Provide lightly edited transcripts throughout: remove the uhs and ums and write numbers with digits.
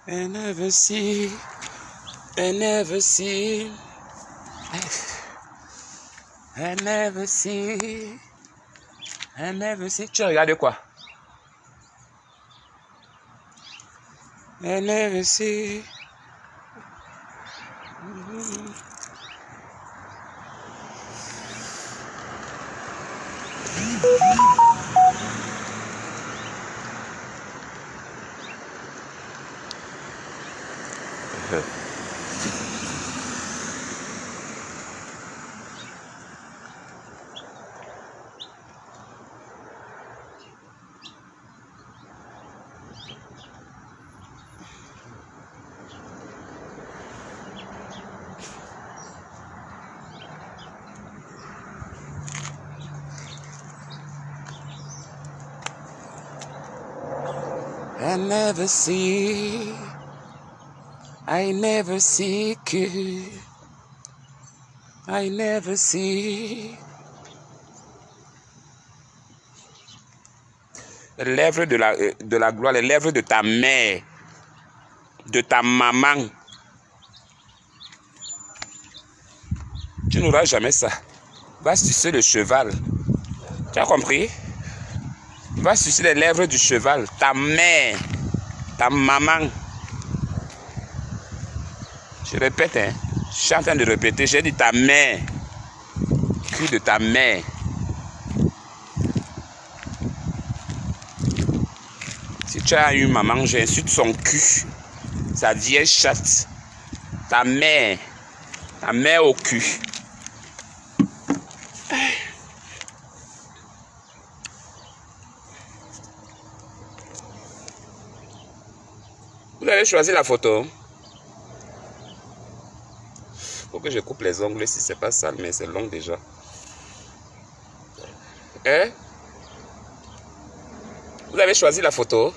I never see. I never see. I never see. I never see. Tu regardes quoi? I never see. I never see. I never see que. I never see. Les lèvres de la gloire, les lèvres de ta mère, de ta maman. Tu n'auras jamais ça. Va sucer le cheval. Tu as compris? Va sucer les lèvres du cheval. Ta mère, ta maman. Je répète, hein. Je suis en train de répéter. J'ai dit ta mère. Cul de ta mère. Si tu as une maman, j'insulte son cul. Sa vieille chatte. Ta mère. Ta mère au cul. Vous avez choisi la photo. Faut que je coupe les ongles si c'est pas sale, mais c'est long déjà. Hein? Vous avez choisi la photo?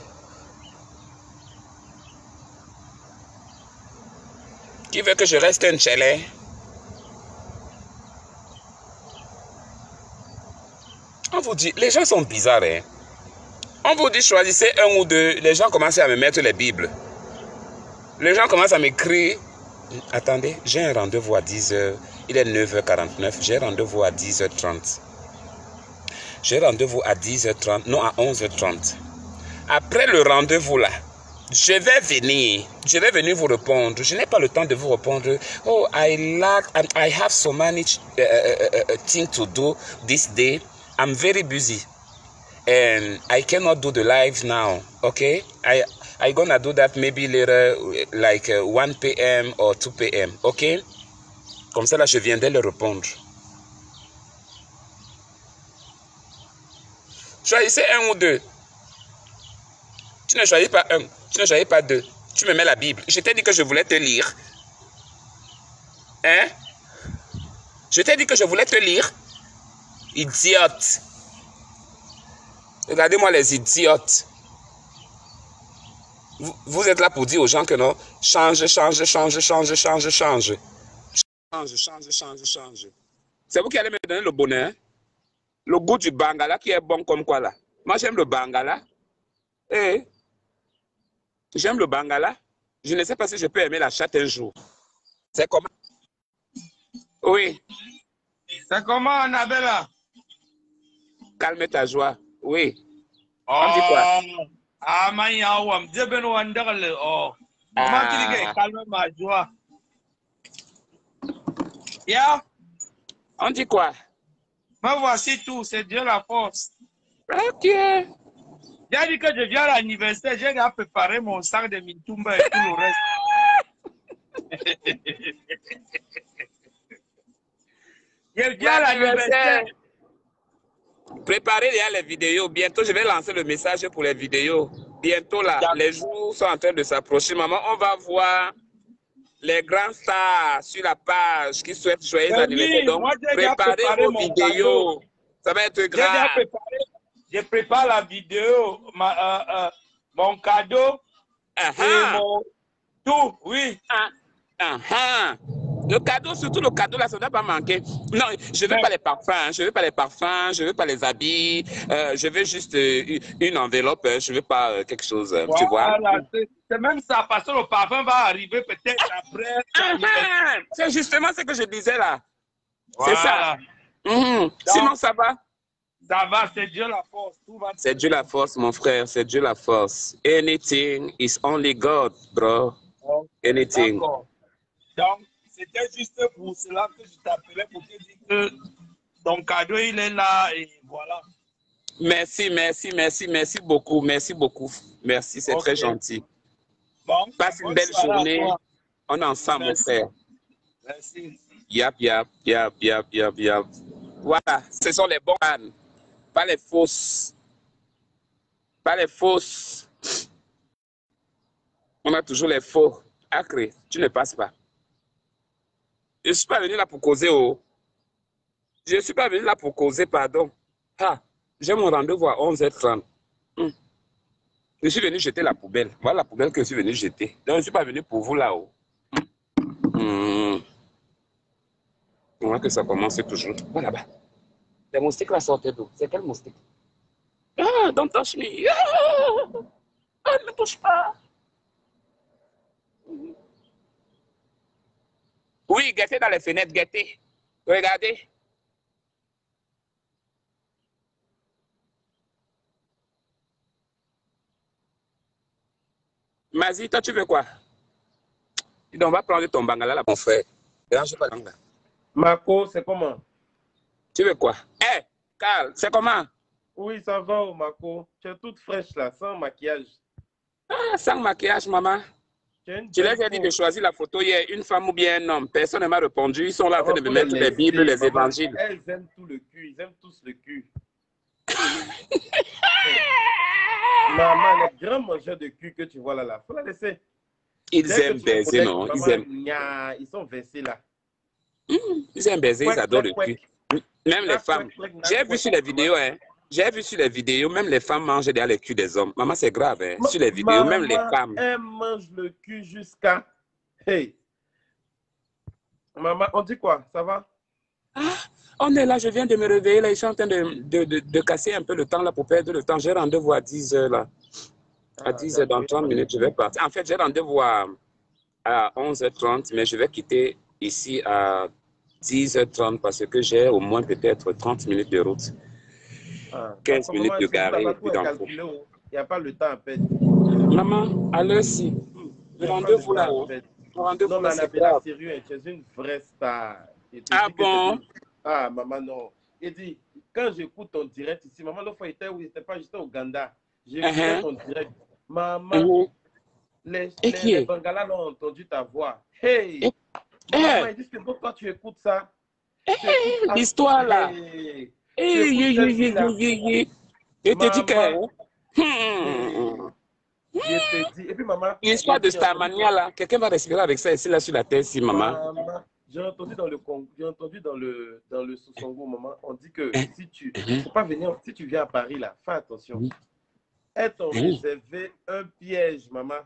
Qui veut que je reste un chalet? On vous dit, les gens sont bizarres, hein? On vous dit choisissez un ou deux, les gens commencent à me mettre les bibles. Les gens commencent à m'écrire. Attendez, j'ai un rendez-vous à 10h. Il est 9h49. J'ai rendez-vous à 10h30. J'ai rendez-vous à 10h30. Non, à 11h30. Après le rendez-vous là, je vais venir. Je vais venir vous répondre. Je n'ai pas le temps de vous répondre. Oh, I have so many things to do this day. I'm very busy. And I cannot do the live now. Okay? I gonna do that maybe later, like 1 p.m. or 2 p.m. Okay? Comme ça, là, je viendrai leur répondre. Choisissez un ou deux. Tu ne choisis pas un. Tu ne choisis pas deux. Tu me mets la Bible. Je t'ai dit que je voulais te lire. Hein? Je t'ai dit que je voulais te lire. Idiote. Regardez-moi les idiotes. Vous êtes là pour dire aux gens que non, change. Change. C'est vous qui allez me donner le bonheur. Le goût du bangala qui est bon comme quoi là. Moi j'aime le bangala. Eh, j'aime le bangala. Je ne sais pas si je peux aimer la chatte un jour. C'est comment? Oui. C'est comment, Annabella? Calme ta joie. Oui. Oh. On dit quoi? Ah, comment tu calme ma joie? Yeah. On dit quoi? Me voici tout, c'est Dieu la force. Ok. J'ai dit que je viens à l'anniversaire, j'ai déjà préparé mon sac de Mintumba et tout le reste. Je viens à l'anniversaire. Préparez les vidéos. Bientôt, je vais lancer le message pour les vidéos. Bientôt, là, les jours sont en train de s'approcher. Maman, on va voir les grands stars sur la page qui souhaitent joyeux anniversaire. Donc, préparez vos vidéos. Ça va être grave. Je prépare la vidéo, mon cadeau, et mon tout, oui. Le cadeau, surtout le cadeau, là, ça ne doit pas manquer. Non, je ne veux pas les parfums, hein, je ne veux pas les parfums, je ne veux pas les habits, je veux juste une enveloppe, je ne veux pas quelque chose, tu vois. Voilà, c'est même ça, parce que le parfum va arriver peut-être après l'anniversaire. C'est justement ce que je disais là. C'est ça. Voilà. Sinon, ça va. Ça va, c'est Dieu la force. C'est Dieu la force, mon frère, c'est Dieu la force. Anything is only God, bro. Anything. D'accord. Donc, c'était juste pour cela que je t'appelais pour te dire que ton cadeau, il est là et voilà. Merci, merci, merci, merci beaucoup, merci beaucoup. Merci, c'est très gentil. Bon, passe une belle journée. On est ensemble, mon frère. Merci. Yap, yap, yap, yap, yap, yap. Voilà, ce sont les bons fans, pas les fausses. Pas les fausses. On a toujours les faux. Acré, tu ne passes pas. Je ne suis pas venu là pour causer, oh. Je ne suis pas venu là pour causer, pardon. Ah, j'ai mon rendez-vous à 11h30. Je suis venu jeter la poubelle. Voilà la poubelle que je suis venu jeter. Donc, je ne suis pas venu pour vous là-haut. On voit que ça commence toujours. Voilà là-bas. Les moustiques là sortent d'où? C'est quel moustique? Ah, don't touch me. Ah, ne me touche pas. Oui, guettez dans les fenêtres, guettez. Regardez. Mazi, toi, tu veux quoi? On va prendre ton bangala là, mon frère. Dérange pas là. Marco, c'est comment? Tu veux quoi? Hé, Carl, c'est comment? Oui, ça va, oh, Marco. Tu es toute fraîche là, sans maquillage. Ah, sans maquillage, maman. Tu leur as dit de choisir la photo hier, une femme ou bien un homme. Personne ne m'a répondu. Ils sont là en train de me mettre les Bibles, les évangiles. Elles aiment tout le cul, ils aiment tous le cul. Maman, les grands mangeurs de cul que tu vois là, faut la laisser. Ils aiment baiser, non? Maman, Ils aiment. ils sont versés là. Ils aiment baiser, ils adorent le cul. Même les femmes. J'ai vu sur les vidéos, hein. J'ai vu sur les vidéos, même les femmes mangent derrière le cul des hommes. Maman, c'est grave, hein. Sur les vidéos, même les femmes. Elles mangent le cul jusqu'à... Hey. Maman, on dit quoi? Ça va? Ah, on est là, je viens de me réveiller, là. Ils sont en train de casser un peu le temps, là, pour perdre le temps. J'ai rendez-vous à 10h, là. À 10h, dans 30 minutes, je vais partir. En fait, j'ai rendez-vous à 11h30, mais je vais quitter ici à 10h30 parce que j'ai au moins peut-être 30 minutes de route. 15 minutes de garer. Il n'y a pas le temps à perdre. Maman, à l'heure-ci, le rendez-vous là-haut. Non, mais c'est grave. Sérieux, tu es une vraie star. Ah bon? Ah, maman, non. Il dit, quand j'écoute ton direct ici, maman, l'autre fois, il était pas juste au Ouganda. J'ai écouté ton direct. Maman, les Bengalas l'ont entendu ta voix. Hey! Maman, ils disent que toi, tu écoutes ça. L'histoire là. Je te dis que... Je te dis. Et puis, maman... L'histoire de Starmania là, quelqu'un va respirer avec ça ici là sur la terre, si maman. J'ai entendu dans le Sosongo, maman, on dit que si tu faut pas venir, si tu viens à Paris là, fais attention. Elles t'ont réservé un piège, maman.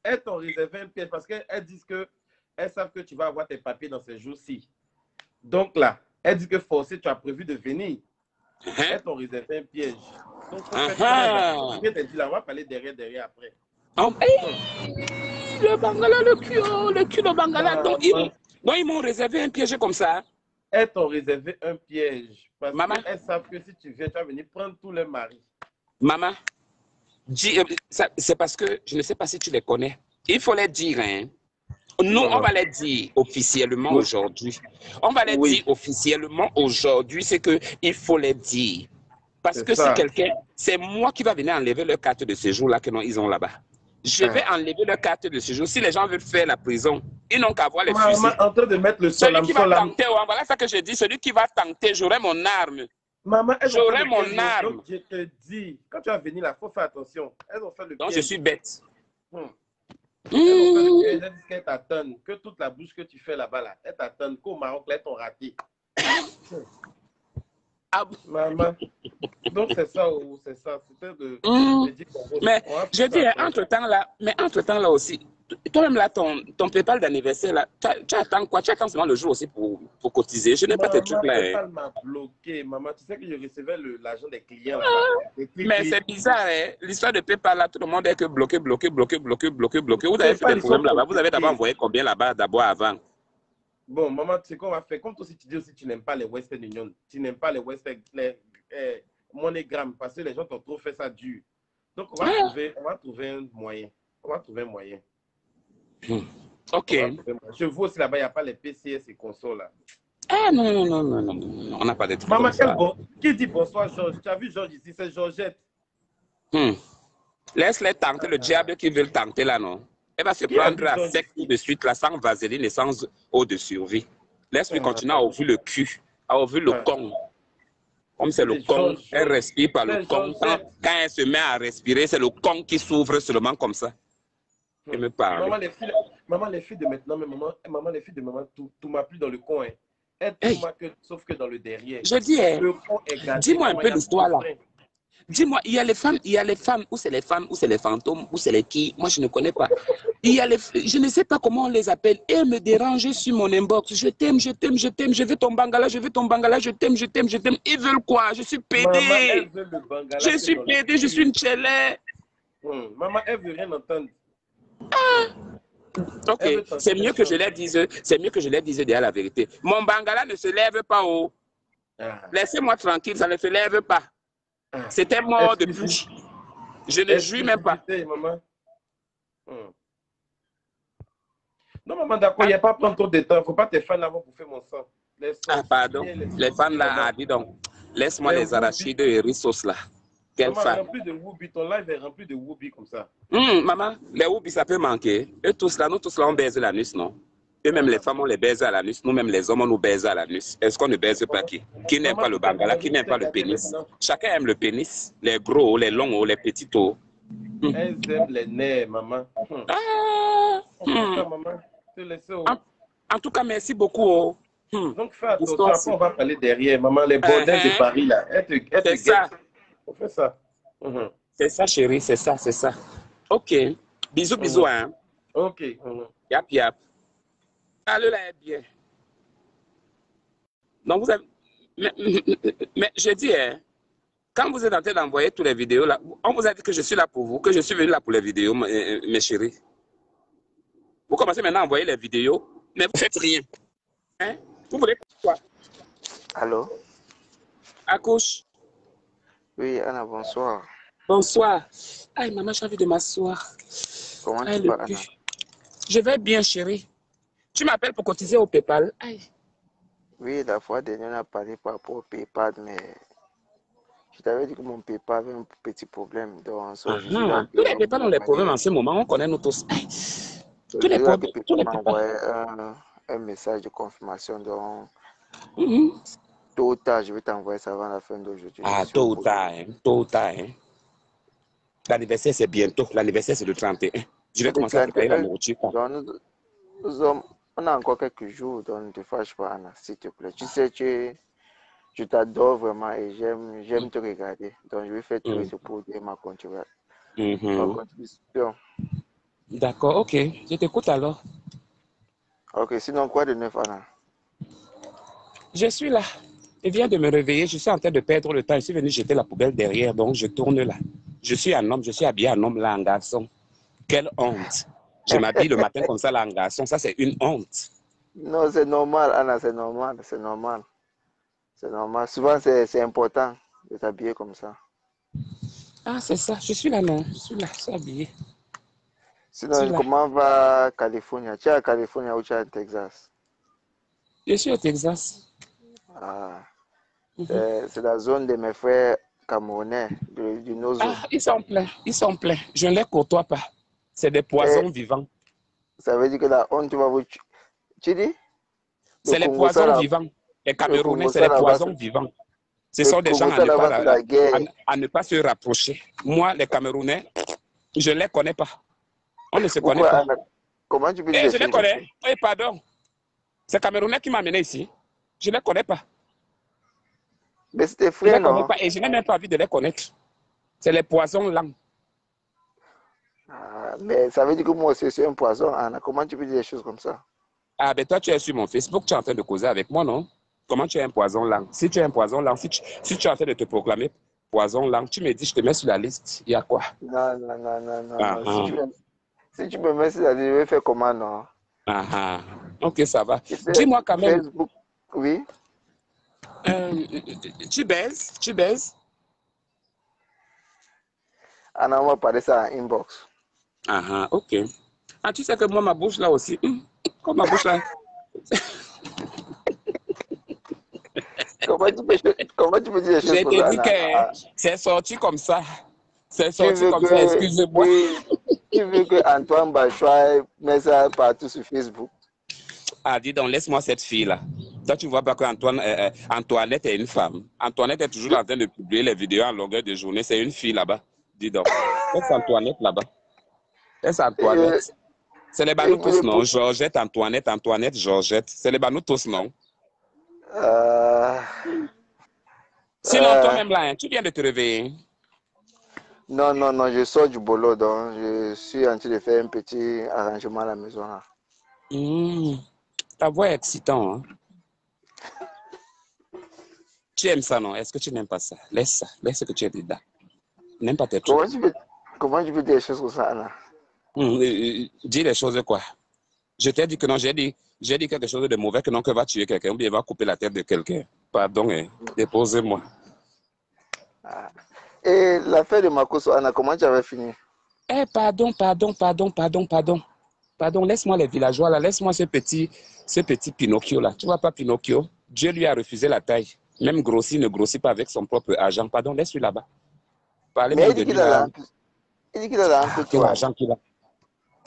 Elles t'ont réservé un piège parce qu'elles disent que elles savent que tu vas avoir tes papiers dans ces jours-ci. Donc là, elles disent que forcé, tu as prévu de venir. Elles t'ont réservé un piège. Donc, je te dis là, on va parler derrière après. Le bangala, le cul de bangala. Donc, ils m'ont réservé un piège comme ça. Elles t'ont réservé un piège. Parce qu'elles savent que si tu viens, tu vas venir prendre tous les maris. Maman, c'est parce que je ne sais pas si tu les connais. Il faut les dire, hein. Nous, on va les dire officiellement aujourd'hui. On va les dire officiellement aujourd'hui, c'est qu'il faut les dire. Parce que si quelqu'un, c'est moi qui va venir enlever leur carte de séjour là que ils ont là-bas. Je vais enlever leur carte de séjour. Si les gens veulent faire la prison, ils n'ont qu'à voir les fusils. En train de mettre le celui qui va tenter, voilà ça que je dis, celui qui va tenter, j'aurai mon arme. Maman, j'aurai mon arme. Donc, je te dis, quand tu vas venir là, il faut faire attention. Elles ont fait le piège. Donc je suis bête. Elles ont fait le piège, elles disent qu'elles t'attendent, que toute la bouche que tu fais là-bas, là, elles t'attendent, qu'au Maroc, là, elles t'ont raté. Maman. Donc c'est ça, c'est ça. C'était de dire Mais je dis, entre-temps là aussi, toi-même là, ton PayPal d'anniversaire là, tu attends quoi? Tu attends seulement le jour aussi pour cotiser. Je n'ai pas tes trucs là. Maman, PayPal m'a bloqué. Maman, tu sais que je recevais l'argent des clients là-bas. Mais c'est bizarre, hein? L'histoire de PayPal là, tout le monde est que bloqué. Vous avez fait PayPal, des ils sont problèmes là-bas. Vous avez d'abord compliqués. envoyé combien là-bas d'abord avant? Bon, maman, tu sais qu'on va faire. Comme toi, si tu dis aussi tu n'aimes pas les Western Union, tu n'aimes pas les Western MoneyGram, parce que les gens t'ont trop fait ça dur. Donc, on va trouver un moyen. On va trouver un moyen. Ok. Je vois aussi là-bas, il n'y a pas les PCS et consoles là. Ah non, on n'a pas de trucs Maman, comme ça. qui dit bonsoir, Georges? Tu as vu Georges ici, c'est Georgette. Laisse-les tenter, le diable qui veut le tenter là, non? Elle va se prendre à sec tout de suite, là, sans vaseline et sans eau de survie. Laisse-lui continuer à ouvrir le cul, à ouvrir le con. Comme c'est le con, elle respire par le con. Quand elle se met à respirer, c'est le con qui s'ouvre seulement comme ça. Elle me parle. Maman, les filles de maintenant, maman, les filles de maman, tout m'a plu dans le coin. Hein. Sauf que dans le derrière. Je dis, dis-moi un peu l'histoire là. Dis-moi, il y a les femmes, ou c'est les femmes, ou c'est les fantômes, ou c'est les qui, moi je ne connais pas. Je ne sais pas comment on les appelle. Et me déranger sur mon inbox. Je t'aime, je veux ton bangala, je t'aime. Ils veulent quoi? Je suis pédé. Je suis pédé, je suis une chélé. Maman, elle veut rien entendre. Ok, c'est mieux que je leur dise derrière la vérité. Mon bangala ne se lève pas haut. Laissez-moi tranquille, ça ne se lève pas. C'était mort depuis. Je ne jure même pas. Maman. Non, maman, d'accord, il n'y a pas prendre trop de temps. Il ne faut pas te faire avant pour faire mon sang. Pardon. Les fans là, dis donc. Laisse-moi les arachides et rissos là. Quelle fan. Rempli de whoopi. Ton live est rempli de whoopi comme ça. Maman, les whoopi, ça peut manquer. Eux tous là, nous tous là, on baise l'anus, non? Eux-mêmes, les femmes, on les baise à l'anus. Nous-mêmes, les hommes, on nous baise à l'anus. Est-ce qu'on ne baise pas qui? Qui n'aime pas le bangala? Qui n'aime pas le pénis? Chacun aime le pénis. Les gros, les longs, les petits os. Elles aiment les nerfs, maman. Maman. En tout cas, merci beaucoup. Donc, fais attention. Après, on va parler derrière, maman. Les bordels de Paris, là. C'est ça. On fait ça. C'est ça, chérie. C'est ça. Ok. Bisous, hein. Ok. Yap. Allez là, bien. Donc, vous avez... Mais je dis, hein, quand vous êtes en train d'envoyer toutes les vidéos, là, on vous a dit que je suis là pour vous, que je suis venu là pour les vidéos, mes chéris. Vous commencez maintenant à envoyer les vidéos, mais vous ne faites rien. Hein? Vous voulez quoi? Allô? Accouche. Oui, Anna, bonsoir. Bonsoir. Aïe, maman, j'ai envie de m'asseoir. Comment tu vas, Anna? Je vais bien, chérie. Tu m'appelles pour cotiser au PayPal. Aïe. Oui, la fois dernière, on a parlé par rapport au PayPal, mais je t'avais dit que mon PayPal avait un petit problème. Donc, tous les PayPal ont des problèmes en ce moment, on connaît nous tous. Aïe. Tous les problèmes. Tous les envoyé un message de confirmation. Donc, tôt ou tard, je vais t'envoyer ça avant la fin d'aujourd'hui. Tôt ou tard. L'anniversaire, c'est bientôt. L'anniversaire, c'est le 31. Je vais commencer à préparer la nourriture. On a encore quelques jours, donc ne te fâche pas, Anna, s'il te plaît. Tu sais, je t'adore vraiment et j'aime te regarder. Donc, je vais faire tout ce pour dire ma contribution. D'accord, ok. Je t'écoute alors. Ok, sinon, quoi de neuf, Anna? Je suis là. Je viens de me réveiller. Je suis en train de perdre le temps. Je suis venu jeter la poubelle derrière, donc je tourne là. Je suis un homme, je suis habillé en homme là, en garçon. Quelle honte. Je m'habille le matin comme ça là, en garçon. Ça, c'est une honte. Non, c'est normal, Anna, c'est normal. Souvent, c'est important de s'habiller comme ça. Ah, c'est ça. Je suis là, non. Je suis habillé. Sinon, comment va Californie? Tu es à Californie ou tu es à Texas? Je suis au Texas. C'est la zone de mes frères camerounais, du Nozo. Ils sont pleins. Je ne les côtoie pas. C'est des poisons vivants. Ça veut dire que la honte va vous... Tu dis? C'est les poisons vivants. Les Camerounais, c'est les poisons vivants. Ce sont des gens à ne pas se rapprocher. Moi, les Camerounais, je ne les connais pas. On ne se connaît pas. Comment tu peux dire? Je les connais. Oui, pardon. C'est Camerounais qui m'a amené ici. Je ne les connais pas. Mais c'était Je ne frère, les connais non? pas et je n'ai même pas envie de les connaître. C'est les poisons lents. Ah, mais ça veut dire que moi aussi, c'est un poison, Anna. Comment tu peux dire des choses comme ça? Ah, ben toi, tu es sur mon Facebook, tu es en train de causer avec moi, non? Comment tu es un poison lent? Si tu es un poison lent, si tu es en train de te proclamer poison lent, tu me dis, je te mets sur la liste. Il y a quoi? Non, non, non, non, non, Ah, non. ah, Si tu me mets sur la liste, je vais faire comment, non? ah, ah. Ok, ça va. Tu sais, Dis-moi quand même, Facebook, oui. tu baises? Tu baises? Anna, on va parler ça en inbox. Ah, ah, ok. Ah, tu sais que moi, ma bouche là aussi, comme ma bouche là, Comment tu peux dire des choses j'ai comme ça, été dit Anna? que Ah, c'est sorti comme ça. C'est tu sorti veux comme ça, que, excusez-moi. oui, tu veux que Antoine Bachois mette ça partout sur Facebook? Ah, dis donc, laisse-moi cette fille-là. Toi, tu ne vois pas qu'Antoine, Antoinette est une femme. Antoinette est toujours en train de publier les vidéos en longueur de journée. C'est une fille là-bas. Dis donc. Laisse Antoinette là-bas. Laisse Et, Antoinette. C'est les et banous tous, non? Georgette, Antoinette, Antoinette, Georgette. C'est les banous tous, non? euh, Sinon, euh, toi-même là, hein, tu viens de te réveiller. non, non, non, je sors du boulot, donc je suis en train de faire un petit arrangement à la maison, là. Ta voix est excitante, hein? Tu aimes ça, non? Est-ce que tu n'aimes pas ça? Laisse ça. Laisse ce que tu es dedans. N'aime pas tes trucs. Comment tu peux dire des choses comme ça, Anna? Dis les choses quoi? Je t'ai dit que non, j'ai dit quelque chose de mauvais que non, que va tuer quelqu'un ou bien va couper la tête de quelqu'un. Pardon, hein. Déposez-moi. Ah. Et l'affaire de Makoso, Anna, comment tu avais fini? Eh, pardon, laisse-moi les villageois là, laisse-moi ce petit Pinocchio là. Tu vois pas Pinocchio? Dieu lui a refusé la taille. Même grossi ne grossit pas avec son propre argent. Pardon, laisse-lui là-bas. Parlez Mais même de lui là. il dit qu'il a un peu Quel toi. argent qu'il a.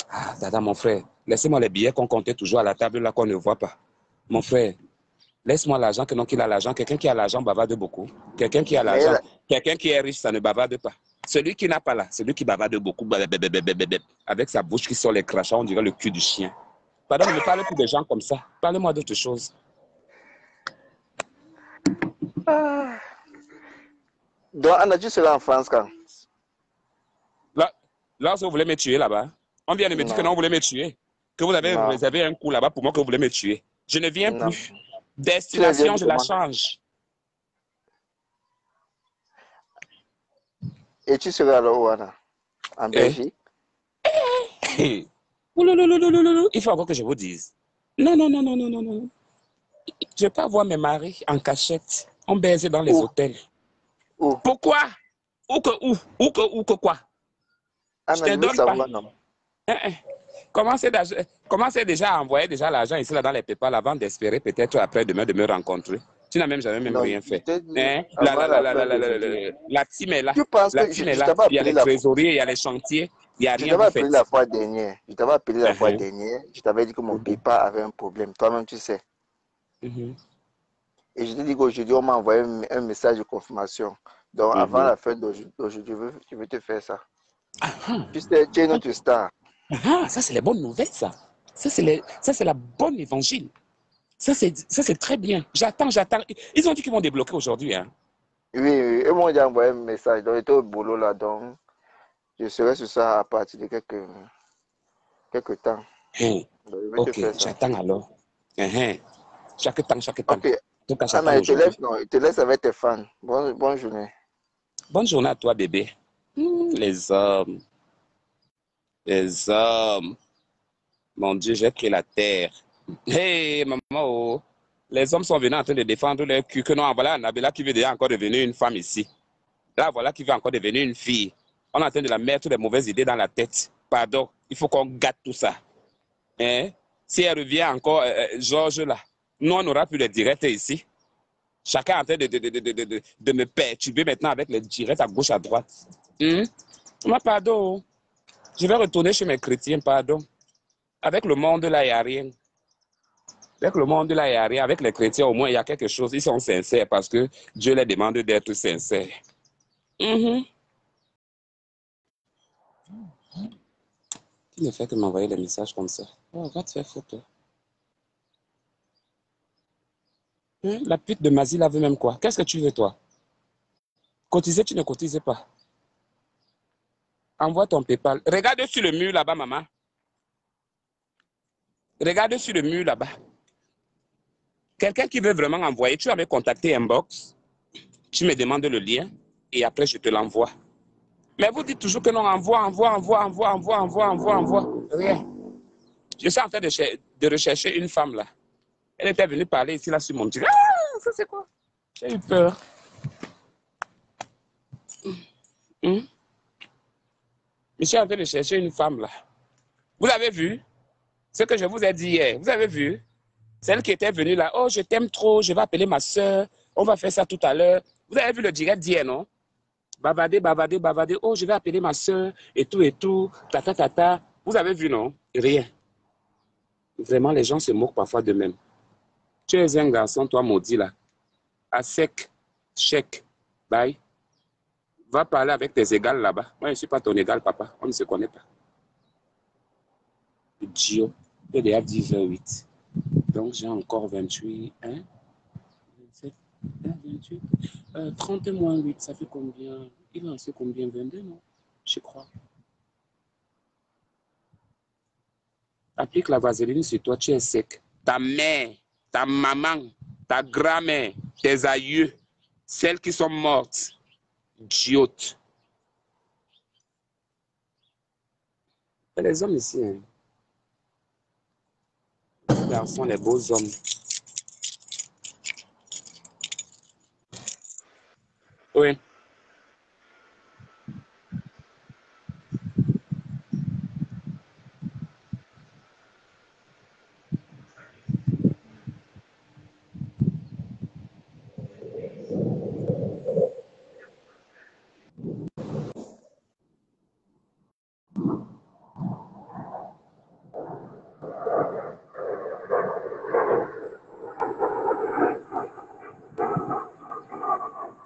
Ah, Dada, mon frère, laissez-moi les billets qu'on comptait toujours à la table là qu'on ne voit pas. Mon frère, laisse-moi l'argent que non qu'il a l'argent. Quelqu'un qui a l'argent bavarde beaucoup. Quelqu'un qui a Mais l'argent, quelqu'un qui est riche, ça ne bavarde pas. Celui qui n'a pas là, celui qui bavarde beaucoup, avec sa bouche qui sort les crachats, on dirait le cul du chien. Pardon, ne me parle plus de gens comme ça. Parlez-moi d'autre chose. ah. Donc, Anna, tu seras en France quand? Là, vous voulez me tuer là-bas. On vient de me dire que non, Non, vous voulez me tuer. Que vous avez non, réservé un coup là-bas pour moi que vous voulez me tuer. Je ne viens non. plus. Tu les viens Destination, je la comment? change. Et tu seras alors où, Anna? En Eh? Belgique? Ouloulouloulouloulou. Il faut encore que je vous dise. Non, non, non, non, non, non, non. Je ne vais pas voir mes maris en cachette. On baise dans les Où? hôtels. Où? Pourquoi? Où que quoi? Je Anna, te je veux donne pas. savoir, non? Commencez déjà à envoyer déjà l'argent ici là dans les PayPal avant d'espérer peut-être après-demain de me rencontrer. Tu n'as même jamais même Non, rien je fait. t'ai dit Hein? avant la fin d'aujourd'hui. La team est là. Tu penses La que team est je là. t'avais Il y a appelé les trésoriers, il y a les chantiers. Il n'y a je rien, t'avais vous appelé faites. la fois dernière. Je t'avais appelé la fois Uh-huh. dernière. Je t'avais dit que mon Mhm. PayPal avait un problème. Toi-même, tu sais. Mhm. Et je t'ai dit qu'aujourd'hui, on m'a envoyé un message de confirmation. Donc, avant Mhm. la fin d'aujourd'hui, je veux te faire ça. Ah, Tu sais, tu es ok. notre star. Ah, ça c'est les bonnes nouvelles, ça. Ça c'est la bonne évangile. Ça c'est très bien. J'attends. Ils ont dit qu'ils vont débloquer aujourd'hui, hein. Oui, oui. Et moi, j'ai envoyé un message. Donc, j'étais au boulot là. Donc, je serai sur ça à partir de quelques temps. Hein. Donc, je vais te Ok, faire ça. j'attends alors. Hein. Chaque temps, chaque temps. En Ok. tout cas, Anna, j'attends aujourd'hui. je te laisse avec tes fans. Bonne journée. Bonne journée à toi, bébé. Les hommes, les hommes. Mon Dieu, j'ai pris la terre. Hey, maman, oh. Les hommes sont venus en train de défendre leur cul. Que non, voilà Annabella qui veut déjà encore devenir une femme ici. Là, voilà qui veut encore devenir une fille. On est en train de la mettre des mauvaises idées dans la tête. Pardon, il faut qu'on gâte tout ça. Hein? Si elle revient encore, Georges, là, nous, on n'aura plus de directs ici. Chacun est en train de me perturber maintenant avec les directs à gauche, à droite. Moi, pardon. Je vais retourner chez mes chrétiens, pardon. Avec le monde, là, il n'y a rien. Avec le monde, là, il n'y a rien. Avec les chrétiens, au moins, il y a quelque chose. Ils sont sincères parce que Dieu les demande d'être sincères. Qui ne fait que m'envoyer des messages comme ça? Oh, va te faire foutre. Hein? La pute de Mazie là veut même quoi? Qu'est-ce que tu veux, toi? Cotiser, tu ne cotises pas. Envoie ton PayPal. Regarde sur le mur là-bas, maman. Regarde sur le mur là-bas. Quelqu'un qui veut vraiment envoyer, tu avais contacté Inbox, tu me demandes le lien et après je te l'envoie. Mais vous dites toujours que non, envoie. Rien. Je suis en train de rechercher une femme là. Elle était venue parler ici là sur mon direct. Ah, ça c'est quoi? J'ai eu peur. Je suis en train de chercher une femme là. Vous avez vu ce que je vous ai dit hier? Vous avez vu? Celle qui était venue là. Oh, je t'aime trop, je vais appeler ma soeur. On va faire ça tout à l'heure. Vous avez vu le direct d'hier, non? Bavader. Oh, je vais appeler ma soeur et tout. Tata. Vous avez vu, non? Rien. Vraiment, les gens se moquent parfois d'eux-mêmes. Tu es un garçon, toi, maudit là. À sec, chèque, bye. Va parler avec tes égales là-bas. Moi, je ne suis pas ton égal, papa. On ne se connaît pas. Idiot. Il est déjà 10h08. Donc, j'ai encore 28, 27, 28. 30 moins 8, ça fait combien? Il en sait combien? 22, non? Je crois. Applique la vaseline sur toi, tu es sec. Ta mère, ta maman, ta grand-mère, tes aïeux, celles qui sont mortes. Idiote. Les hommes ici, hein. Les garçons, les beaux hommes. Oui.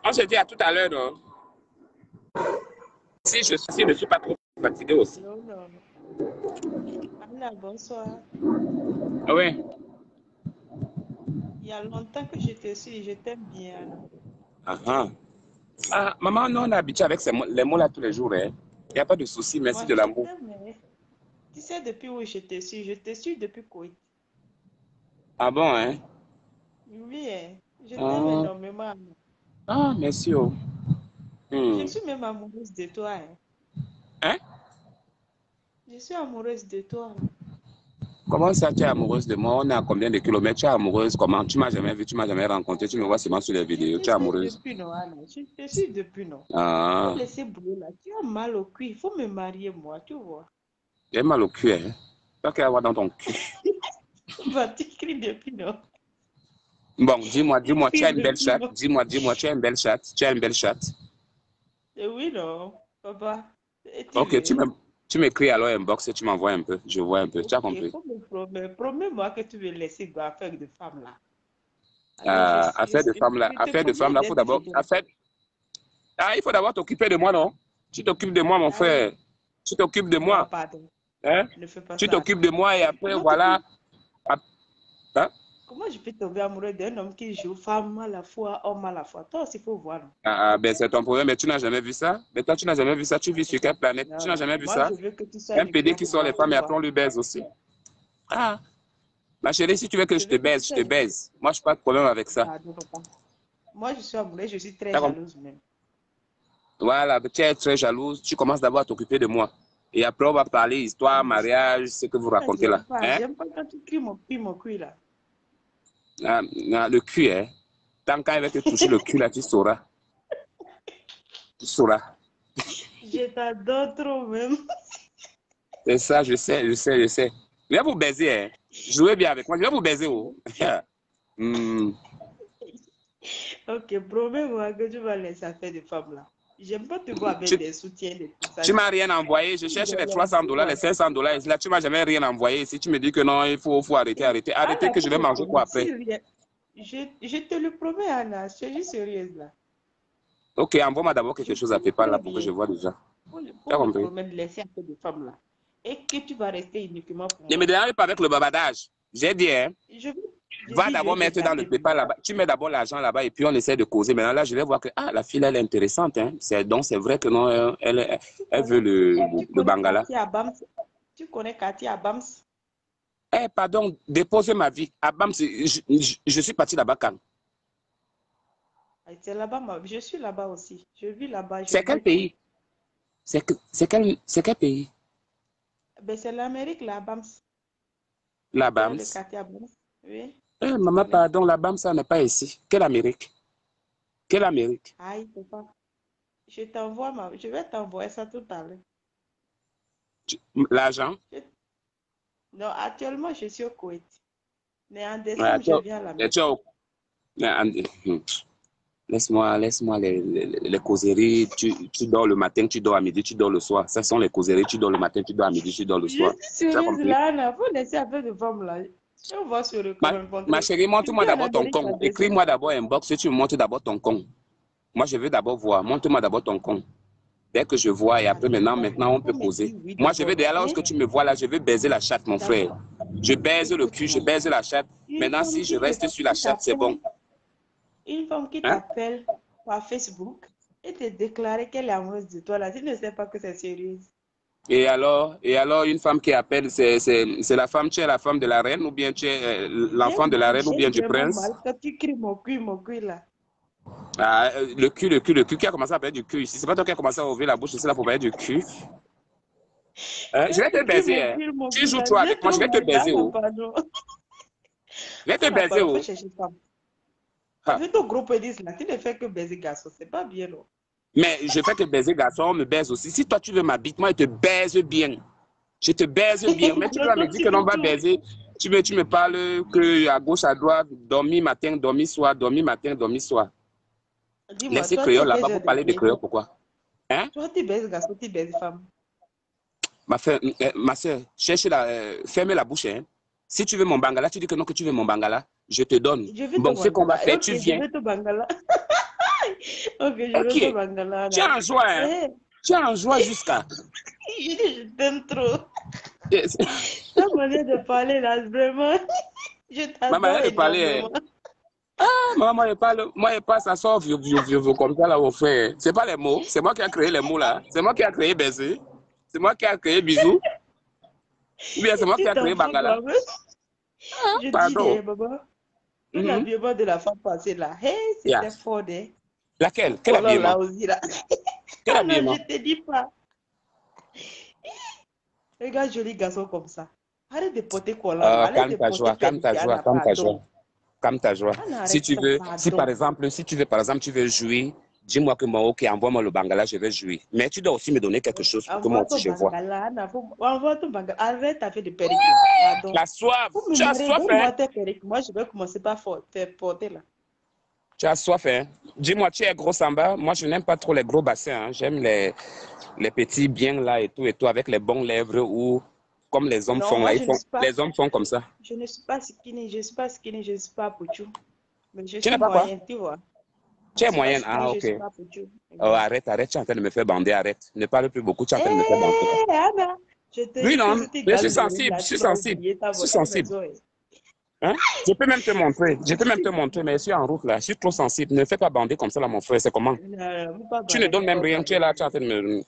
On se dit à tout à l'heure, non? Si je ne suis pas trop fatigué aussi. Non. Anna, bonsoir. Oui. Il y a longtemps que je te suis, je t'aime bien, Anna. Ah, maman, nous, on est habitué avec les mots là tous les jours. Hein. Il n'y a pas de souci, merci Moi, de l'amour. Tu sais depuis où je te suis depuis Koweït. Ah bon, hein? Oui, je t'aime énormément. Ah, merci. Oh. Je suis même amoureuse de toi. Hein? Je suis amoureuse de toi. Comment ça, tu es amoureuse de moi? On est à combien de kilomètres? Tu es amoureuse comment? Tu m'as jamais vu, tu m'as jamais rencontré, tu me vois seulement sur les vidéos. Tu es amoureuse? Depuis, non, Anna. Je te suis depuis, non. Ah. Tu laisser brûler là. Tu as mal au cul. Il faut me marier, moi, tu vois. J'ai mal au cul, hein? T'as qu'à avoir dans ton cul. Bah, tu cries depuis, non. Bon, dis-moi, tu as une belle chatte. Dis-moi, tu as une belle chatte. Tu as une belle chatte. Oui, non, papa. Ok, tu m'écris alors inbox et tu m'envoies un peu. Je vois un peu. Tu as compris? Promets-moi que tu veux laisser affaire de femme là. Affaire de femme là. Affaire de femme là, il faut d'abord. Il faut d'abord t'occuper de moi, non? Tu t'occupes de moi, mon frère. Tu t'occupes de moi. Non, pardon. Hein? Ne fais pas tu ça. T'occupes de moi et après, voilà. Hein? Comment je peux tomber amoureux d'un homme qui joue femme à la fois, homme à la fois? Toi aussi, il faut voir. Ben c'est ton problème, mais tu n'as jamais vu ça. Mais toi, tu n'as jamais vu ça. Tu vis sur quelle planète? Tu n'as jamais vu ça? Je veux que tu un PD qui sort les femmes et après on lui baise aussi. Ah, ma chérie, si tu veux que je te baise, je te baise. Moi, je n'ai pas de problème avec ça. Moi, je suis amoureuse, je suis très jalouse même. Voilà, tu es très jalouse. Tu commences d'abord à t'occuper de moi. Et après, on va parler histoire, mariage, ce que vous racontez là. J'aime pas quand tu cries mon cul là. Le cul, hein. Tant qu'elle va te toucher le cul là, tu sauras. Tu sauras. Je t'adore trop même. C'est ça, je sais. Je vais vous baiser, hein. Jouez bien avec moi, je vais vous baiser. Oh. Ok, promets-moi que tu vas laisser faire des femmes là. J'aime pas te voir avec des soutiens. Tu m'as rien envoyé. Je cherche les $300, les $500. Là, tu m'as jamais rien envoyé. Si tu me dis que non, il faut arrêter. Arrêtez que je vais manger quoi après. Je te le promets, Anna. Je suis sérieuse là. Ok, envoie-moi d'abord quelque chose à PayPal là pour que je vois déjà. Tu as compris? De laisser un peu de femmes là. Et que tu vas rester uniquement pour moi. Ne me dérange pas avec le babadage. J'ai dit, hein. Va d'abord mettre dans le PayPal là-bas. Tu mets d'abord l'argent là-bas et puis on essaie de causer. Maintenant, là, je vais voir que la fille, elle est intéressante. Hein. Donc, c'est vrai que non, elle veut le Bangala. Tu connais Katia Abams? Eh, pardon, déposez ma vie. Abams, je suis parti là-bas quand? C'est là-bas, je suis là-bas aussi. Je vis là-bas. C'est quel pays? C'est quel pays? Ben, c'est l'Amérique, la Abams. La Abams? Oui. Maman, pardon, la BAM, ça n'est pas ici. Quelle Amérique? Quelle Amérique? Ah, il ne faut pas. Je vais t'envoyer ça tout à l'heure. L'argent? Non, actuellement, je suis au Koweït. Mais en décembre, je viens à l'Amérique. Laisse-moi les causeries. Tu dors le matin, tu dors à midi, tu dors le soir. Ce sont les causeries. Tu dors le matin, tu dors à midi, tu dors le soir. Je suis sérieuse là, Anna. Vous laissez un peu de femme là. On va se rencontrer. Ma chérie, montre-moi d'abord ton compte. Écris-moi d'abord un box si tu me montres d'abord ton compte. Moi, je veux d'abord voir. Montre-moi d'abord ton compte. Dès que je vois, et après, maintenant, on peut poser. Moi, je veux, d'ailleurs, lorsque tu me vois là, je veux baiser la chatte, mon frère. Je baise le cul, je baise la chatte. Maintenant, si je reste sur la chatte, c'est bon. Une femme qui t'appelle par Facebook et te déclare qu'elle est amoureuse de toi là, tu ne sais pas que c'est sérieux. Et alors, une femme qui appelle, c'est la femme, tu es la femme de la reine ou bien tu es l'enfant de la reine ou bien du prince? Quand tu cries mon cul là. Ah, le cul, qui a commencé à parler du cul ici? C'est pas toi qui as commencé à ouvrir la bouche ici là pour parler du cul? Je vais te baiser. Hein. Tu joues toi avec moi, je vais te baiser où? Je vais te baiser où? Tu veux ton gros pénis là, tu ne fais que baiser garçon, c'est pas bien non? Mais je fais que baiser garçon, on me baise aussi. Si toi tu veux ma bite, moi je te baise bien. Je te baise bien. Mais tu vas me dire que l'on va baiser. Tu me parles que à gauche, à droite, dormir matin, dormir soir, dormir matin, dormir soir. Laissez créole là-bas pour parler de créole, pourquoi? Hein? Toi tu baises garçon, tu baises femme. Ma soeur, ferme la bouche. Hein. Si tu veux mon bangala, tu dis que non, que tu veux mon bangala, je te donne. Bon, ce qu'on va faire, tu viens. Je veux ton bangala. Ok, je veux ton bangala. Tu es en joie, hein? Tu es en joie jusqu'à. Je t'aime trop. Ta manière de parler là, vraiment. Je t'adore. Ma manière de parler. Moi, je parle, ça sort comme ça là, au frère. C'est pas les mots, c'est moi qui ai créé les mots là. C'est moi qui ai créé baiser. C'est moi qui ai créé bisous. Ou bien c'est moi qui ai créé bangala. Pardon. L'habillement de la femme passée là, hey, c'était fort, hein? Laquelle? Quel habillement? Quel habillement? Non, je te dis pas. Regarde, joli garçon comme ça. Arrête de porter collant. Calme ta joie. Si tu veux, par exemple, tu veux jouer, dis-moi que moi, ok, envoie-moi le bangala, je vais jouer. Mais tu dois aussi me donner quelque chose pour que moi aussi je vois. Envoie ton bangala. Arrête ta fait de perruque. La soif. Tu as soif, hein? Moi, je vais commencer par porter là. Tu as soif, hein? Dis-moi, tu es gros samba. Moi, je n'aime pas trop les gros bassins. Hein. J'aime les petits bien là et tout, avec les bons lèvres ou comme les hommes font là. Les hommes font comme ça. Je ne suis pas skinny, je ne suis pas pouchou. Mais je suis moyenne, tu vois. Tu es moyenne, ok. Oh, arrête, tu es en train de me faire bander, arrête. Ne parle plus beaucoup, tu es en train de me faire bander. Anna, oui, non, je suis sensible, Hein? Je peux même te montrer, mais je suis en route là. Je suis trop sensible. Ne fais pas bander comme ça là, mon frère. C'est comment? Tu ne donnes même rien. Tu es là, tu es en train de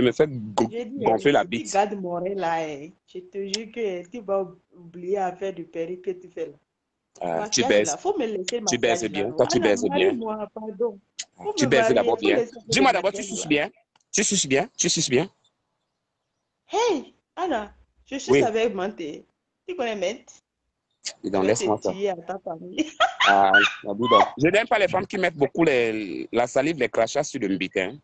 me faire gonfler la bite. Tu gardes mon rêve là. Je te jure que tu vas oublier à faire du perruque que tu fais là. Tu baises. Tu baises bien. Toi, tu baises bien. Tu baises d'abord bien. Dis-moi d'abord, tu suces bien. Tu suces bien. Tu suces bien. Hey, Anna, je suis avec Manté. Tu connais Ment? Donc, laisse-moi ça. Je n'aime pas les femmes qui mettent beaucoup la salive, les crachats sur le mbit. Hein.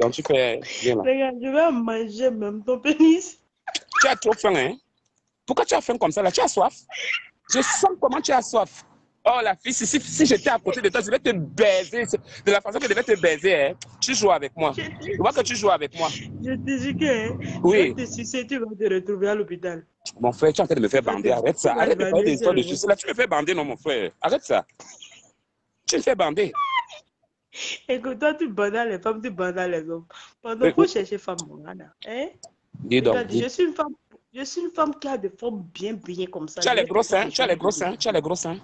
Donc, tu fais bien là. Regarde, je vais manger même ton pénis. Tu as trop faim, hein? Pourquoi tu as faim comme ça là? Tu as soif? Je sens comment tu as soif. Oh, la fille, si j'étais à côté de toi, je vais te baiser. De la façon que je vais te baiser, hein. Tu joues avec moi. Je vois que tu joues avec moi. Je te dis que oui. Tu vas te retrouver à l'hôpital. Mon frère, tu es en train de me faire bander. Arrête ça. Arrête de parler des histoires de suicide. Là, tu me fais bander, non, mon frère. Arrête ça. Tu me fais bander. Écoute, toi, tu bandes les femmes, tu bandes les hommes. Pendant que vous cherchez femme, mon Anna. Hein? Dis donc. Je suis une femme Je suis une femme qui a des formes bien comme ça. Tu as les gros seins, tu as les gros seins, tu as les gros seins.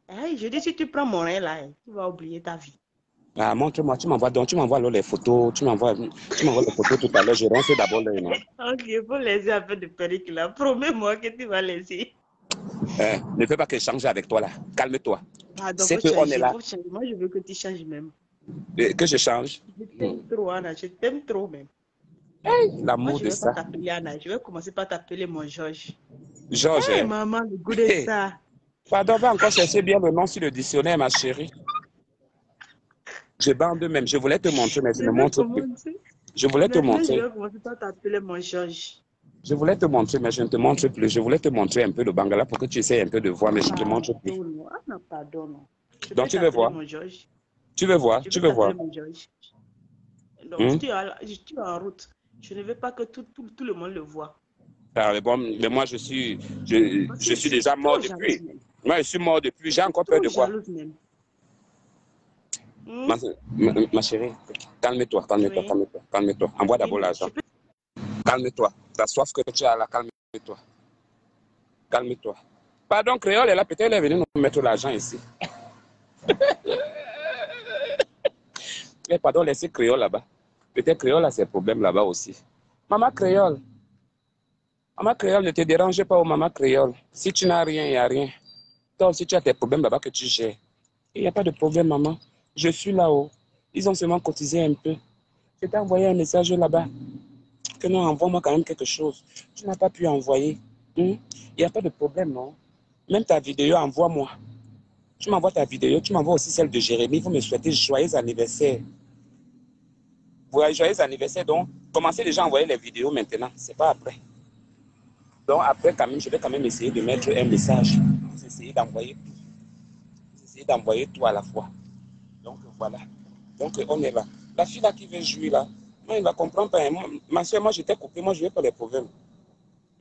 Hey, je dis, si tu prends mon rein là, tu vas oublier ta vie. Ah, montre-moi, tu m'envoies alors les photos, tu m'envoies les photos tout à l'heure, je rince d'abord l'œil, non? Ok, il faut laisser un peu de perruque là. Promets-moi que tu vas laisser. Ne fais pas que changer avec toi là, calme-toi. Pardon, C'est faut qu'on est changer, là. faut changer. Moi, je veux que tu changes même. Que je change. Je t'aime trop, Anna, je t'aime trop même. Hey, Moi, l'amour je de ne vais pas ça. t'appeler Anna, je vais commencer par t'appeler mon Georges. Georges, Hey, maman, le goût de ça. pardon, va encore chercher bien le nom sur le dictionnaire, ma chérie. Je bande même, je voulais te montrer, mais je ne montre plus. Je voulais te Maintenant, je montrer. vais commencer par t'appeler mon Georges. Je voulais te montrer, mais je ne te montre plus. Je voulais te montrer un peu le Bangala pour que tu essayes un peu de voir, mais je ne te montre plus. Pardon, Anna, pardon. Je Donc, peux tu veux t'appeler voir? mon Georges. Tu veux voir? Je Tu vais veux t'appeler voir? mon Georges. Donc, Hmm? je suis en route. Je ne veux pas que tout le monde le voit. Ah, mais bon, mais moi, je suis déjà mort depuis. Même. Moi, je suis mort depuis. Je J'ai suis encore peur trop de quoi? jalouse même. Ma chérie, calme-toi, calme-toi, Oui. calme-toi, calme-toi. Envoie d'abord l'argent. Calme-toi. Ta soif que tu as là, calme-toi. Calme-toi. Pardon, Créole est là, peut-être elle est venue nous mettre l'argent ici. Mais pardon, laissez Créole là-bas. Peut-être Créole a ses problèmes là-bas aussi. Maman Créole. Maman Créole, ne te dérange pas au Maman Créole. Si tu n'as rien, il n'y a rien. Toi aussi, tu as tes problèmes là-bas que tu gères. Il n'y a pas de problème, maman. Je suis là-haut. Ils ont seulement cotisé un peu. Je t'ai envoyé un message là-bas. Que non, envoie-moi quand même quelque chose. Tu n'as pas pu envoyer. Il n'y a pas de problème, non? Même ta vidéo, envoie-moi. Tu m'envoies ta vidéo, tu m'envoies aussi celle de Jérémy. Vous me souhaitez joyeux anniversaire. Joyeux anniversaire, donc commencez déjà à envoyer les vidéos maintenant. C'est pas après. Donc après, quand même, je vais quand même essayer de mettre un message. Vous essayez d'envoyer tout. Vous essayez d'envoyer tout à la fois. Donc voilà. Donc on est là. La fille là qui veut jouer là, moi, elle ne va comprendre pas. Moi, ma soeur, moi, je t'ai coupé. Moi, je ne veux pas les problèmes.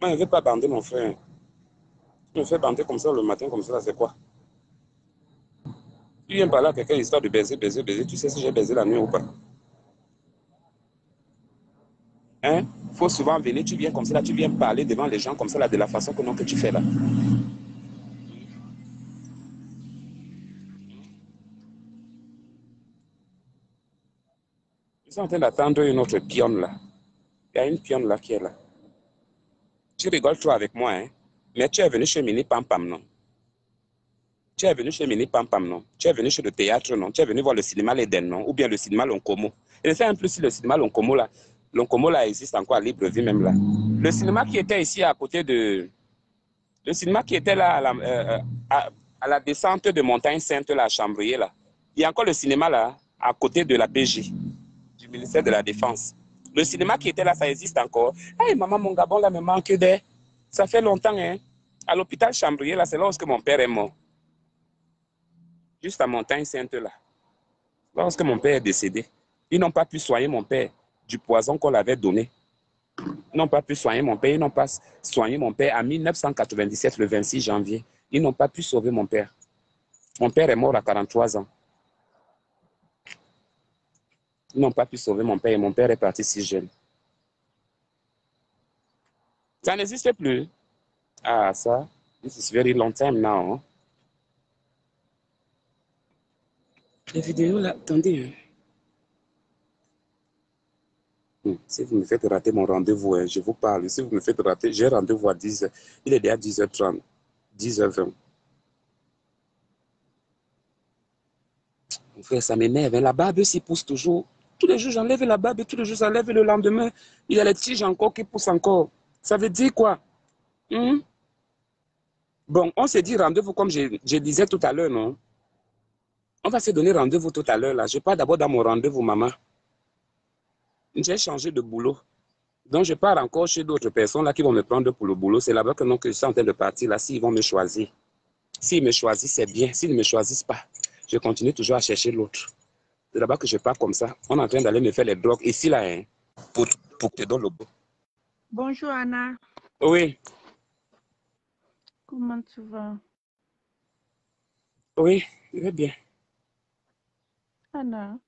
Moi, je ne veux pas bander mon frère. Tu me fais bander comme ça le matin, comme ça, c'est quoi? Tu viens par là, quelqu'un, histoire de baiser. Tu sais si j'ai baisé la nuit ou pas? Hein? Il faut souvent venir, tu viens comme ça, là, tu viens parler devant les gens comme ça, là, de la façon que, non, que tu fais là. Ils sont en train d'attendre une autre pionne là. Il y a une pionne là qui est là. Tu rigoles trop avec moi, hein? Mais tu es venu chez Mini Pam Pam, non? Tu es venu chez Mini Pam Pam, non? Tu es venu chez le théâtre, non? Tu es venu voir le cinéma L'Eden, non? Ou bien le cinéma Lonkomo. Et ne sais même plus si le cinéma Lonkomo là existe encore à Libreville même là. Le cinéma qui était ici à côté de... Le cinéma qui était là à la descente de Montagne Sainte, là, à Chambrier, là. Il y a encore le cinéma là, à côté de la PJ, du ministère de la Défense. Le cinéma qui était là, ça existe encore. Hey, maman, mon Gabon là me manque d'air. Ça fait longtemps, hein. À l'hôpital Chambrier, là, c'est lorsque mon père est mort. Juste à Montagne Sainte, là. Lorsque mon père est décédé, ils n'ont pas pu soigner mon père du poison qu'on l'avait donné. Ils n'ont pas pu soigner mon père. Ils n'ont pas soigné mon père en 1997, le 26 janvier. Ils n'ont pas pu sauver mon père. Mon père est mort à 43 ans. Ils n'ont pas pu sauver mon père et mon père est parti si jeune. Ça n'existe plus. Ah, ça, this is very long time now. Hein? Les vidéos là, attendez. Si vous me faites rater mon rendez-vous, hein, je vous parle. Si vous me faites rater, j'ai rendez-vous à 10h. Il est déjà 10h30, 10h20. Mon frère, ça m'énerve. Hein. La barbe s'y pousse toujours. Tous les jours, j'enlève la barbe, tous les jours, j'enlève le lendemain. Il y a les tiges encore qui poussent encore. Ça veut dire quoi? Bon, on s'est dit rendez-vous comme je disais tout à l'heure, non? On va se donner rendez-vous tout à l'heure, là. Je pars d'abord dans mon rendez-vous, maman. J'ai changé de boulot. Donc, je pars encore chez d'autres personnes là qui vont me prendre pour le boulot. C'est là-bas que, non, que je suis en train de partir, là, s'ils vont me choisir. S'ils me choisissent, c'est bien. S'ils ne me choisissent pas, je continue toujours à chercher l'autre. C'est là-bas que je pars comme ça. On est en train d'aller me faire les drogues ici, là, hein, pour que te donne le beau. Bonjour, Anna. Oui. Comment tu vas? Oui, je vais bien. Anna,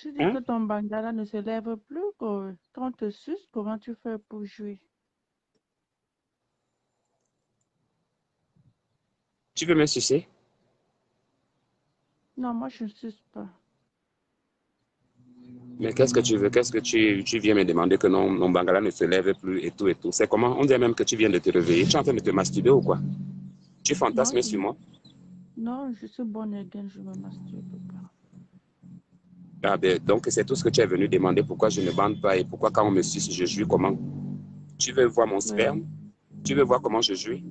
Tu dis Hein? que ton bangala ne se lève plus quand on te suce, comment tu fais pour jouer? Tu veux me sucer? Non, moi je ne suce pas. Mais qu'est-ce que tu veux? Qu'est-ce que tu viens me demander que non, mon bangala ne se lève plus et tout et tout. C'est comment? On dirait même que tu viens de te réveiller. Tu es en train de te masturber ou quoi? Tu Non, fantasmes sur moi? non, je suis bonne et gaine, je me masturbe pas. Ah ben, donc c'est tout ce que tu es venu demander, pourquoi je ne bande pas et pourquoi quand on me suce, je jouis comment? Tu veux voir mon Oui. sperme? Tu veux voir comment je jouis?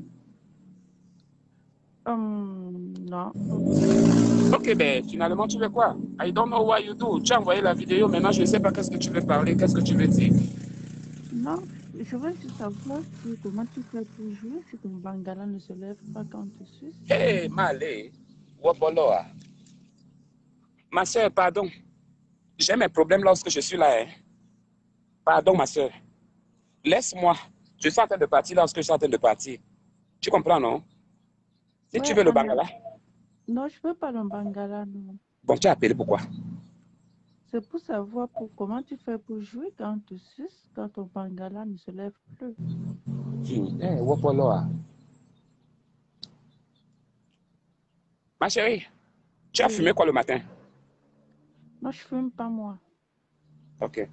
Non. Ok, ben finalement tu veux quoi? I don't know what you do. Tu as envoyé la vidéo, maintenant je ne sais pas qu'est-ce que tu veux parler, qu'est-ce que tu veux dire. Non, je veux juste savoir comment tu fais pour jouer si ton bangala ne se lève pas quand on te suce. Hé, Malé, Wopoloa. Ma soeur, pardon. J'ai mes problèmes lorsque je suis là. Hein. Pardon, ma soeur. Laisse-moi. Je suis en train de partir lorsque je suis en train de partir. Tu comprends, non? Si tu Ouais, veux le bangala. non, je veux pas le bangala, non. Bon, tu as appelé pourquoi? C'est pour savoir comment tu fais pour jouer quand on te suce, quand ton bangala ne se lève plus. Hé, Wopoloa. Ma chérie, tu as Oui. fumé quoi le matin? Non, je fume pas moi. Ok.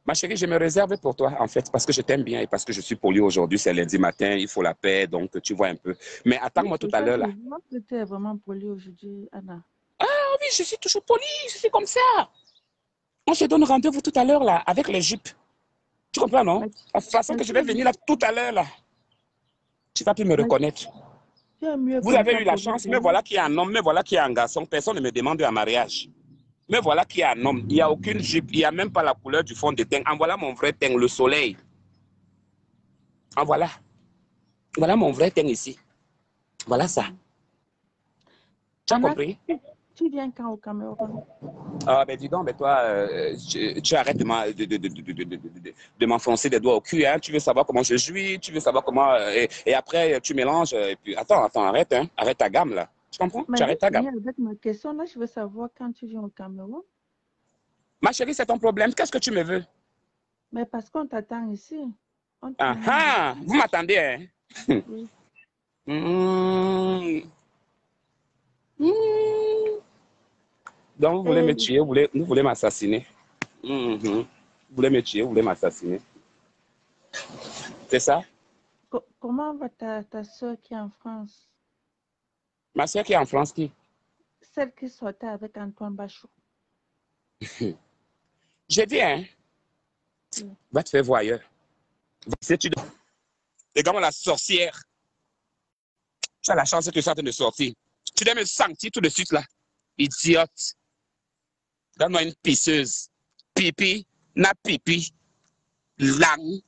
Ma chérie, je me réserve pour toi, en fait, parce que je t'aime bien et parce que je suis poli aujourd'hui. C'est lundi matin, il faut la paix, donc tu vois un peu. Mais Oui, attends-moi tout c'est à ça, l'heure, je là. vois que tu es vraiment poli aujourd'hui, Anna. Ah oui, je suis toujours poli, je suis comme ça. On se donne rendez-vous tout à l'heure, là, avec les jupes. Tu comprends, non? Mais, La façon mais que je vais venir là tout à l'heure, là, tu vas plus me mais reconnaître. tu es mieux Vous comme avez ça, eu la poli, chance, me poli. voilà qui est un homme, me voilà qui est un garçon. Personne ne me demande un mariage. Me voilà qui est un homme. Il n'y a aucune jupe, il n'y a même pas la couleur du fond de teint. En voilà mon vrai teint, le soleil. En voilà. Voilà mon vrai teint ici. Voilà ça. Tu as Anna, compris? tu viens quand au Cameroun? Ah, ben dis donc, ben toi, tu arrêtes de m'enfoncer des doigts au cul, hein. Tu veux savoir comment je jouis, tu veux savoir comment... et après, tu mélanges, et puis... Attends, arrête, hein. Arrête ta gamme, là. Tu comprends? Mais Tu je arrêtes ta gamme. finis avec ma question. Là, je veux savoir quand tu viens au Cameroun. Ma chérie, c'est ton problème. Qu'est-ce que tu me veux? Mais parce qu'on t'attend ici. On Ah t'attend ah! ici. Vous m'attendez, hein? Oui. Mmh. Mmh. Donc, vous voulez me Et tuer, vous voulez m'assassiner. Mmh. Vous voulez me tuer, vous voulez m'assassiner. C'est ça? comment va ta soeur qui est en France? Ma soeur qui est en France, qui? Celle qui sortait avec Antoine Bachot. J'ai dit, hein? Oui. Va te faire voir ailleurs. Sais-tu de... Regarde-moi la sorcière. Tu as la chance que tu sois en train de sortir. Tu dois me sentir tout de suite là. Idiote. Regarde-moi une pisseuse. Pipi, na pipi. Lang.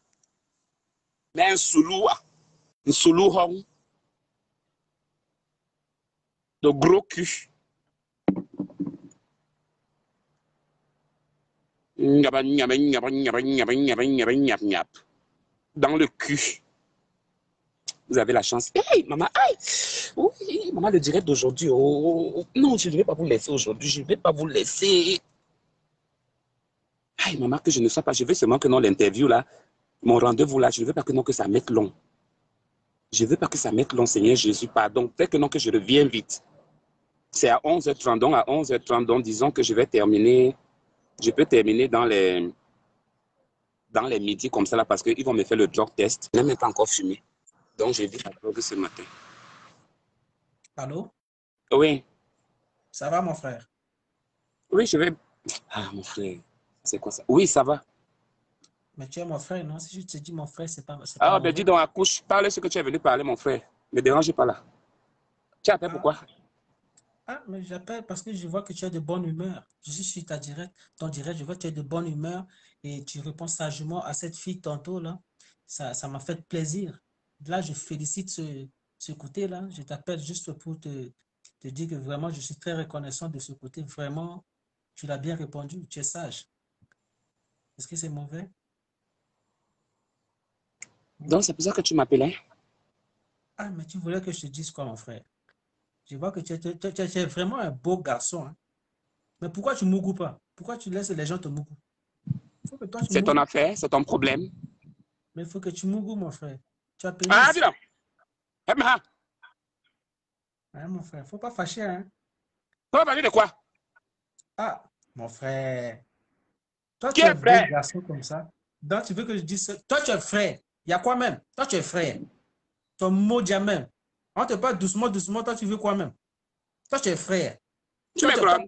Mais un souloua. Un soulouhong. De gros cul. Dans le cul. Vous avez la chance. Hey, maman, aïe! Oui, maman, le direct d'aujourd'hui. Oh, non, je ne vais pas vous laisser aujourd'hui. Je ne vais pas vous laisser. Aïe, maman, que je ne sois pas. Je veux seulement que non, l'interview là, mon rendez-vous là, je ne veux pas que non, que ça mette long. Je ne veux pas que ça mette long, Seigneur Jésus. Pardon. Peut-être que non, que je reviens vite. C'est à 11h30. Donc, à 11h30, donc, disons que je vais terminer. Je peux terminer dans les midis comme ça là, parce qu'ils vont me faire le drug test. Je n'ai même pas encore fumé. Donc, j'ai dit la drogue ce matin. Allô? Oui. Ça va, mon frère? Oui, je vais. Ah, mon frère. C'est quoi ça? Oui, ça va. Mais tu es mon frère, non? Si je te dis mon frère, c'est pas Ah, ben dis mauvais. donc, accouche. Parle ce que tu es venu parler, mon frère. Ne me dérange pas là. Tu appelles pourquoi? Mais j'appelle parce que je vois que tu es de bonne humeur. Je suis sur ton direct, je vois que tu es de bonne humeur et tu réponds sagement à cette fille tantôt là. Ça m'a fait plaisir. Là, je félicite ce côté-là. Je t'appelle juste pour te dire que vraiment, je suis très reconnaissant de ce côté. Vraiment, tu l'as bien répondu. Tu es sage. Est-ce que c'est mauvais? Donc, c'est pour ça que tu m'appelais? Mais tu voulais que je te dise quoi, mon frère? Je vois que tu es vraiment un beau garçon. Hein. Mais pourquoi tu ne mougoues pas? Pourquoi tu laisses les gens te mougouent? C'est ton affaire, c'est ton problème. Mais il faut que tu mougoues, mon frère. Tu as pénis. Ah, dis donc. Hein, mon frère, il ne faut pas fâcher. Hein. Tu vas parler de quoi? Ah, mon frère. Toi, Qui tu es est beau frère? garçon comme ça. Donc, tu veux que je dise ça? Toi, tu es frère. Il y a quoi même? Toi, tu es frère. Ton mot dit même. On te parle doucement, doucement. Toi, tu veux quoi même? Toi, tu es frère. Tu m'écrases.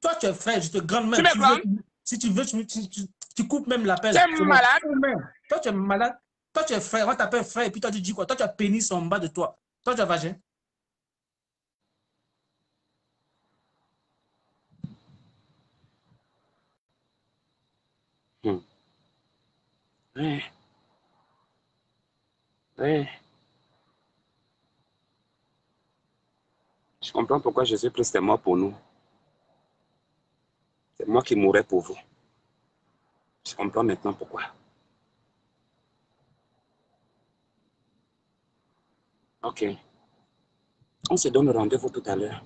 Toi, tu es frère. Je te grande même. Tu m'écrases. Si tu veux, tu coupes même l'appel. Tu es malade. Toi, tu es malade. Toi, tu es frère. On t'appelle frère. Et puis, toi, tu dis quoi? Toi, tu as pénis en bas de toi. Toi, tu as vagin. Ouais. Ouais. Je comprends pourquoi Jésus-Christ est mort pour nous. C'est moi qui mourrais pour vous. Je comprends maintenant pourquoi. Ok. On se donne rendez-vous tout à l'heure.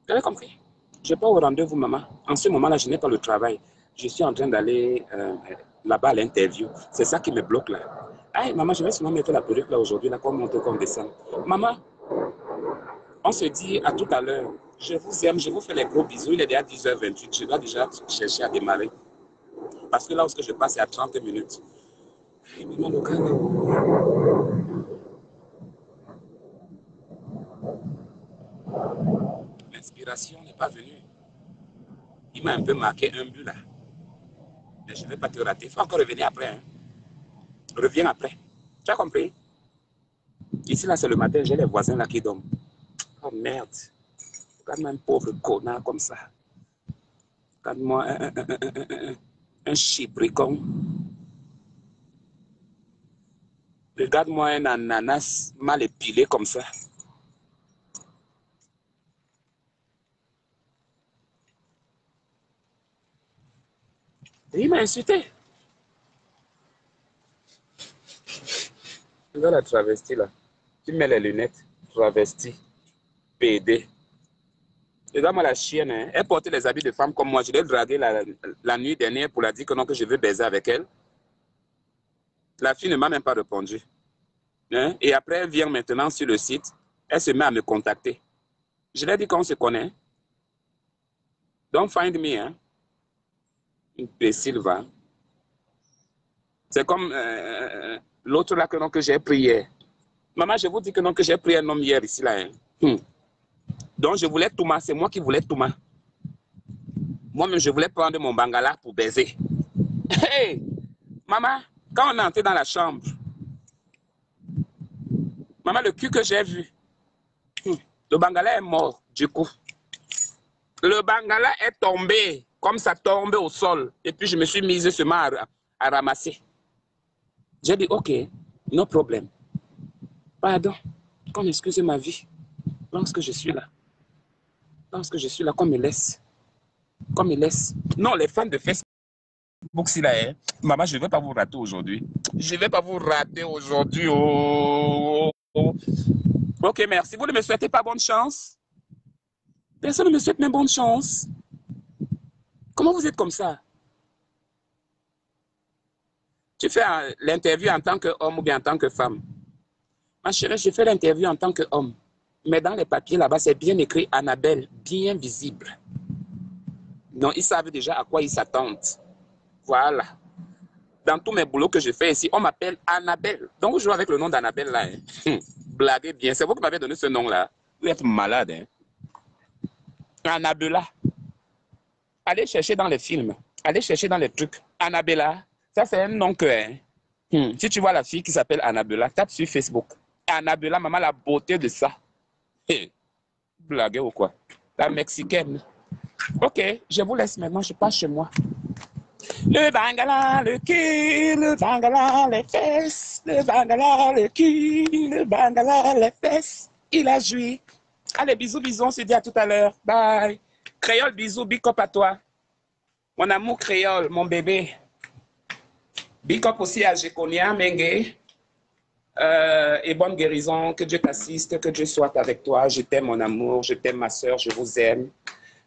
Vous avez compris? Je n'ai pas au rendez-vous, maman. En ce moment-là, je n'ai pas le travail. Je suis en train d'aller là-bas à l'interview. C'est ça qui me bloque là. Hey, maman, je vais seulement mettre la perruque là aujourd'hui, là, comme monter, comme descendre. Maman, on se dit à tout à l'heure. Je vous aime, je vous fais les gros bisous. Il est déjà 10h28. Je dois déjà chercher à démarrer. Parce que là où je passe, c'est à 30 minutes. Hey, maman, le gars, l'inspiration n'est pas venue. Il m'a un peu marqué un but là. Mais je ne vais pas te rater. Il faut encore revenir après. Hein. Reviens après. Tu as compris? Ici, là, c'est le matin, j'ai les voisins là qui dorment. Oh merde. Regarde-moi un pauvre connard comme ça. Regarde-moi un chibricon. Regarde-moi un ananas mal épilé comme ça. Et il m'a insulté. Regarde la travestie là. Tu mets les lunettes. Travestie. PD. Regarde-moi la chienne. Hein. Elle portait les habits de femme comme moi. Je l'ai draguée la nuit dernière pour la dire que non, que je veux baiser avec elle. La fille ne m'a même pas répondu. Hein? Et après, elle vient maintenant sur le site. Elle se met à me contacter. Je lui ai dit qu'on se connaît. Don't find me. Hein? Imbécile, va. C'est comme l'autre là que j'ai pris hier. Maman, je vous dis que non, que j'ai pris un homme hier ici là. Hein? Donc, je voulais Touma. C'est moi qui voulais Touma. Moi-même, je voulais prendre mon bangala pour baiser. Hey! Maman, quand on est entré dans la chambre, maman, le cul que j'ai vu, le bangala est mort, du coup. Le bangala est tombé, comme ça tombé au sol. Et puis, je me suis mise seulement à ramasser. J'ai dit, ok, no problème. Pardon, qu'on excuse ma vie. Lorsque je suis là. Lorsque je suis là, qu'on me laisse. Qu'on me laisse. Non, les fans de Facebook, si là, hein. Maman, je ne vais pas vous rater aujourd'hui. Je ne vais pas vous rater aujourd'hui. Oh. Ok, merci. Vous ne me souhaitez pas bonne chance? Personne ne me souhaite même bonne chance. Comment vous êtes comme ça? Tu fais l'interview en tant qu'homme ou bien en tant que femme? Ma chérie, je fais l'interview en tant qu'homme. Mais dans les papiers là-bas, c'est bien écrit Annabelle, bien visible. Donc, ils savent déjà à quoi ils s'attendent. Voilà. Dans tous mes boulots que je fais ici, on m'appelle Annabelle. Donc, vous jouez avec le nom d'Annabelle là. Hein? Blaguez bien. C'est vous qui m'avez donné ce nom-là. Vous êtes malade. Hein? Annabella. Allez chercher dans les films. Allez chercher dans les trucs. Annabella. Ça, c'est un nom que... Hein? Si tu vois la fille qui s'appelle Annabella, tape sur Facebook. Annabella, maman, la beauté de ça. Hey. Blaguez ou quoi? La mexicaine. Ok, je vous laisse maintenant. Je passe chez moi. Le bangala, le cul, le bangala, les fesses, le bangala, le cul, le bangala, les fesses. Il a joui. Allez, bisous, bisous, on se dit à tout à l'heure. Bye. Créole, bisous, big up à toi. Mon amour créole, mon bébé. Big up aussi à Jekonia Mengue. et bonne guérison. Que Dieu t'assiste, que Dieu soit avec toi. Je t'aime, mon amour. Je t'aime, ma soeur. Je vous aime.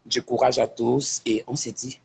Du courage à tous. Et on se dit